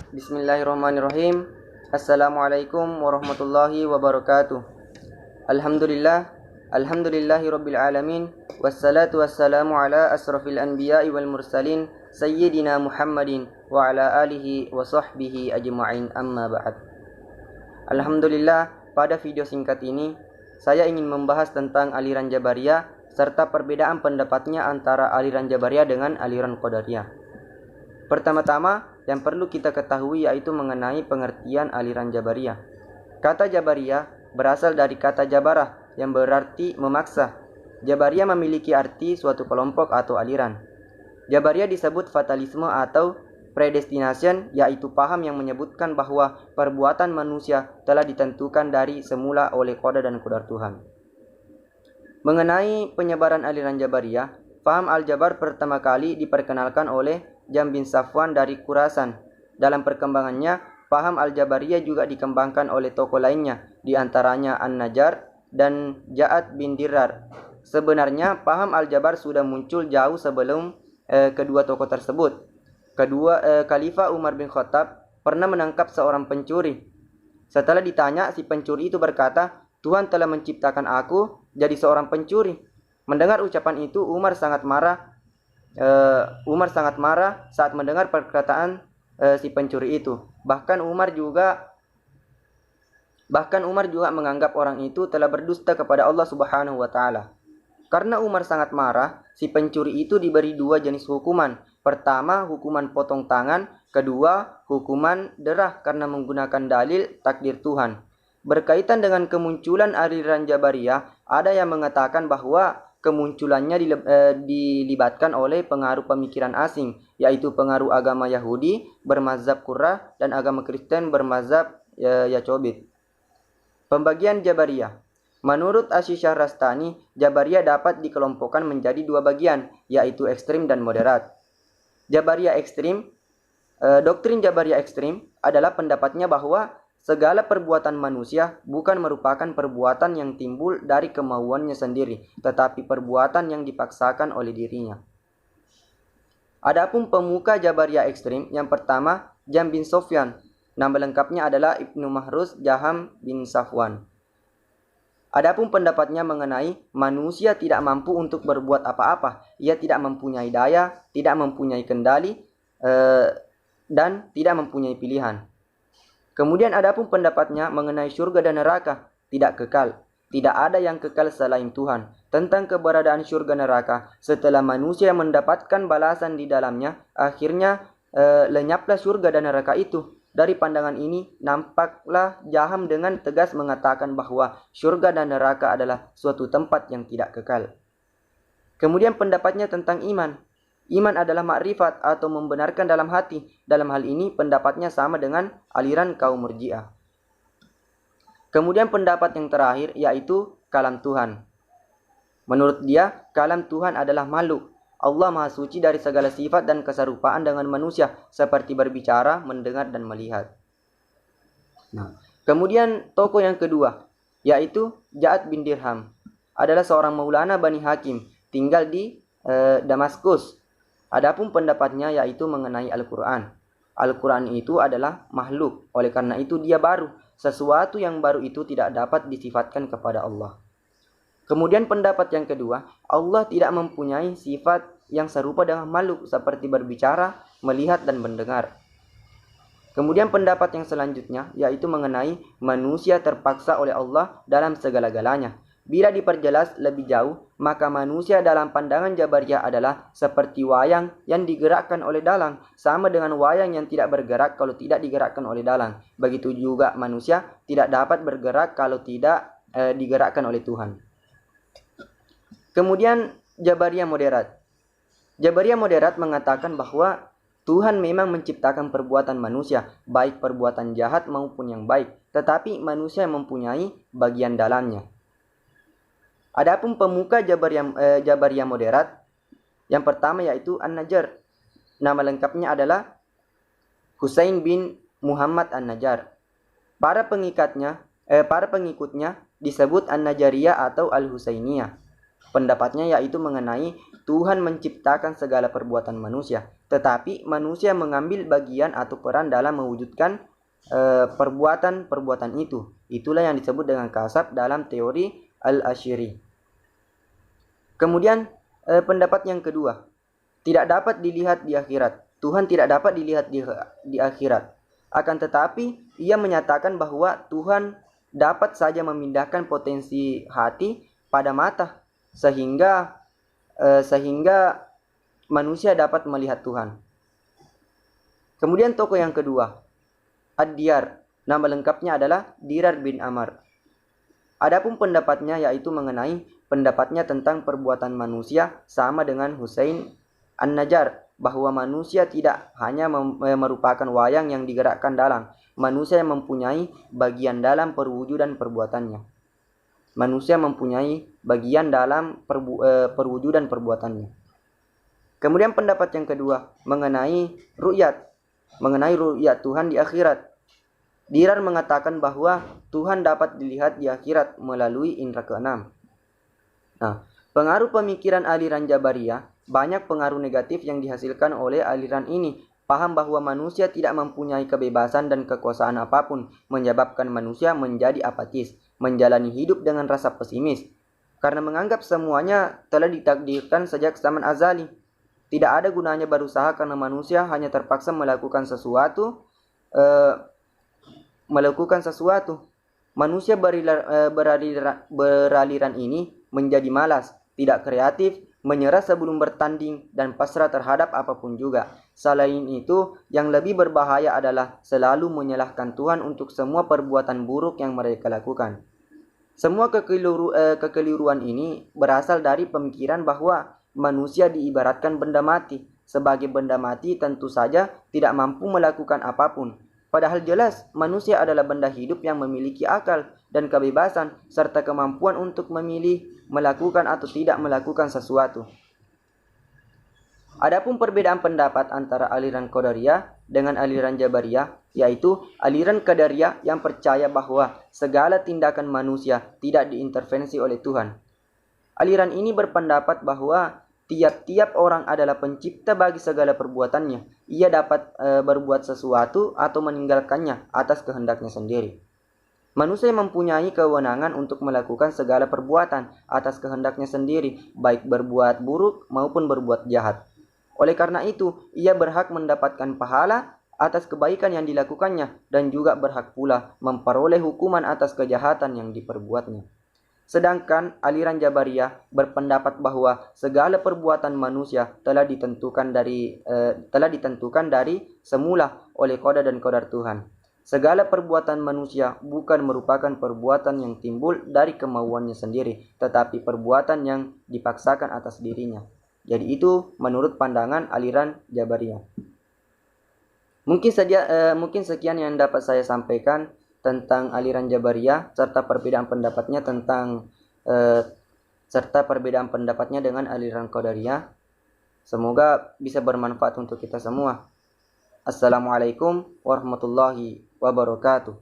Bismillahirrahmanirrahim. Assalamualaikum warahmatullahi wabarakatuh. Alhamdulillahi rabbil alamin. Wassalatu wassalamu ala asrafil anbiya'i wal mursalin Sayyidina Muhammadin wa ala alihi wa sahbihi ajma'in, amma ba'd. Alhamdulillah, pada video singkat ini saya ingin membahas tentang aliran Jabariyah serta perbedaan pendapatnya antara aliran Jabariyah dengan aliran Qadariyah. Pertama-tama yang perlu kita ketahui yaitu mengenai pengertian aliran Jabariyah. Kata Jabariyah berasal dari kata jabarah yang berarti memaksa. Jabariyah memiliki arti suatu kelompok atau aliran. Jabariyah disebut fatalisme atau predestination, yaitu paham yang menyebutkan bahwa perbuatan manusia telah ditentukan dari semula oleh qada dan qadar Tuhan. Mengenai penyebaran aliran Jabariyah, paham Al-Jabar pertama kali diperkenalkan oleh Jahm bin Safwan dari Khurasan. Dalam perkembangannya, paham Al-Jabariyah juga dikembangkan oleh tokoh lainnya, di antaranya An-Najjar dan Ja'ad bin Dirrar. Sebenarnya, paham Al-Jabar sudah muncul jauh sebelum kedua tokoh tersebut. Khalifah Umar bin Khattab pernah menangkap seorang pencuri. Setelah ditanya, si pencuri itu berkata, "Tuhan telah menciptakan aku jadi seorang pencuri." Mendengar ucapan itu, Umar sangat marah saat mendengar perkataan si pencuri itu. Bahkan Umar juga menganggap orang itu telah berdusta kepada Allah Subhanahu wa taala. Karena Umar sangat marah, si pencuri itu diberi dua jenis hukuman. Pertama, hukuman potong tangan. Kedua, hukuman derah karena menggunakan dalil takdir Tuhan. Berkaitan dengan kemunculan aliran Jabariyah, ada yang mengatakan bahwa kemunculannya dilibatkan oleh pengaruh pemikiran asing, yaitu pengaruh agama Yahudi bermazhab Qurrah dan agama Kristen bermazhab Yacobit. Pembagian Jabariyah. Menurut Asy-Syahrastani, Jabariyah dapat dikelompokkan menjadi dua bagian, yaitu ekstrim dan moderat. Jabariyah ekstrim, doktrin Jabariyah ekstrim adalah pendapatnya bahwa segala perbuatan manusia bukan merupakan perbuatan yang timbul dari kemauannya sendiri, tetapi perbuatan yang dipaksakan oleh dirinya. Adapun pemuka Jabariyah ekstrim yang pertama, Jahm bin Safwan. Nama lengkapnya adalah Ibnu Mahruz Jahm bin Safwan. Adapun pendapatnya mengenai manusia tidak mampu untuk berbuat apa-apa. Ia tidak mempunyai daya, tidak mempunyai kendali, dan tidak mempunyai pilihan. Kemudian adapun pendapatnya mengenai surga dan neraka, tidak kekal. Tidak ada yang kekal selain Tuhan. Tentang keberadaan surga neraka, setelah manusia mendapatkan balasan di dalamnya, akhirnya lenyaplah surga dan neraka itu. Dari pandangan ini, nampaklah Jahm dengan tegas mengatakan bahwa surga dan neraka adalah suatu tempat yang tidak kekal. Kemudian pendapatnya tentang iman. Iman adalah makrifat atau membenarkan dalam hati. Dalam hal ini pendapatnya sama dengan aliran kaum Murji'ah. Kemudian pendapat yang terakhir yaitu kalam Tuhan. Menurut dia, kalam Tuhan adalah makhluk. Allah Maha Suci dari segala sifat dan keserupaan dengan manusia, seperti berbicara, mendengar, dan melihat. Kemudian tokoh yang kedua, yaitu Ja'ad bin Dirham, adalah seorang maulana Bani Hakim, tinggal di Damaskus. Adapun pendapatnya yaitu mengenai Al-Quran. Al-Quran itu adalah makhluk, oleh karena itu dia baru. Sesuatu yang baru itu tidak dapat disifatkan kepada Allah. Kemudian pendapat yang kedua, Allah tidak mempunyai sifat yang serupa dengan makhluk seperti berbicara, melihat, dan mendengar. Kemudian pendapat yang selanjutnya yaitu mengenai manusia terpaksa oleh Allah dalam segala-galanya. Bila diperjelas lebih jauh, maka manusia dalam pandangan Jabariyah adalah seperti wayang yang digerakkan oleh dalang, sama dengan wayang yang tidak bergerak kalau tidak digerakkan oleh dalang. Begitu juga manusia tidak dapat bergerak kalau tidak digerakkan oleh Tuhan. Kemudian Jabariyah moderat. Jabariyah moderat mengatakan bahwa Tuhan memang menciptakan perbuatan manusia, baik perbuatan jahat maupun yang baik, tetapi manusia mempunyai bagian dalamnya. Adapun pemuka Jabariyah moderat, yang pertama yaitu An-Najjar. Nama lengkapnya adalah Husain bin Muhammad An-Najjar. Para pengikutnya disebut An-Najjariyah atau Al-Husainiyah. Pendapatnya yaitu mengenai Tuhan menciptakan segala perbuatan manusia, tetapi manusia mengambil bagian atau peran dalam mewujudkan perbuatan-perbuatan itu. Itulah yang disebut dengan kasab dalam teori Al-Asy'ari. Kemudian pendapat yang kedua, tidak dapat dilihat di akhirat. Tuhan tidak dapat dilihat di akhirat. Akan tetapi ia menyatakan bahwa Tuhan dapat saja memindahkan potensi hati pada mata sehingga manusia dapat melihat Tuhan. Kemudian tokoh yang kedua, Ad-Diyar, nama lengkapnya adalah Dirar bin Amr. Adapun pendapatnya yaitu mengenai pendapatnya tentang perbuatan manusia sama dengan Husain An-Najjar, bahwa manusia tidak hanya merupakan wayang yang digerakkan dalam, manusia yang mempunyai bagian dalam perwujudan perbuatannya. Manusia mempunyai bagian dalam perwujudan perbuatannya. Kemudian pendapat yang kedua mengenai ru'yat Tuhan di akhirat. Dirar mengatakan bahwa Tuhan dapat dilihat di akhirat melalui indera keenam. Nah, pengaruh pemikiran aliran Jabariyah, banyak pengaruh negatif yang dihasilkan oleh aliran ini. Paham bahwa manusia tidak mempunyai kebebasan dan kekuasaan apapun, menyebabkan manusia menjadi apatis, menjalani hidup dengan rasa pesimis, karena menganggap semuanya telah ditakdirkan sejak zaman azali. Tidak ada gunanya berusaha karena manusia hanya terpaksa melakukan sesuatu. Manusia beraliran ini menjadi malas, tidak kreatif, menyerah sebelum bertanding, dan pasrah terhadap apapun juga. Selain itu, yang lebih berbahaya adalah selalu menyalahkan Tuhan untuk semua perbuatan buruk yang mereka lakukan. Semua kekeliruan ini berasal dari pemikiran bahwa manusia diibaratkan benda mati. Sebagai benda mati tentu saja tidak mampu melakukan apapun. Padahal jelas manusia adalah benda hidup yang memiliki akal dan kebebasan serta kemampuan untuk memilih melakukan atau tidak melakukan sesuatu. Adapun perbedaan pendapat antara aliran Qadariyah dengan aliran Jabariyah, yaitu aliran Qadariyah yang percaya bahwa segala tindakan manusia tidak diintervensi oleh Tuhan. Aliran ini berpendapat bahwa tiap-tiap orang adalah pencipta bagi segala perbuatannya. Ia dapat berbuat sesuatu atau meninggalkannya atas kehendaknya sendiri. Manusia mempunyai kewenangan untuk melakukan segala perbuatan atas kehendaknya sendiri, baik berbuat buruk maupun berbuat jahat. Oleh karena itu, ia berhak mendapatkan pahala atas kebaikan yang dilakukannya dan juga berhak pula memperoleh hukuman atas kejahatan yang diperbuatnya. Sedangkan aliran Jabariyah berpendapat bahwa segala perbuatan manusia telah ditentukan dari semula oleh qada dan qadar Tuhan. Segala perbuatan manusia bukan merupakan perbuatan yang timbul dari kemauannya sendiri, tetapi perbuatan yang dipaksakan atas dirinya. Jadi itu menurut pandangan aliran Jabariyah. Mungkin sekian yang dapat saya sampaikan tentang aliran Jabariyah serta perbedaan pendapatnya dengan aliran Qadariyah. Semoga bisa bermanfaat untuk kita semua. Assalamualaikum warahmatullahi wabarakatuh.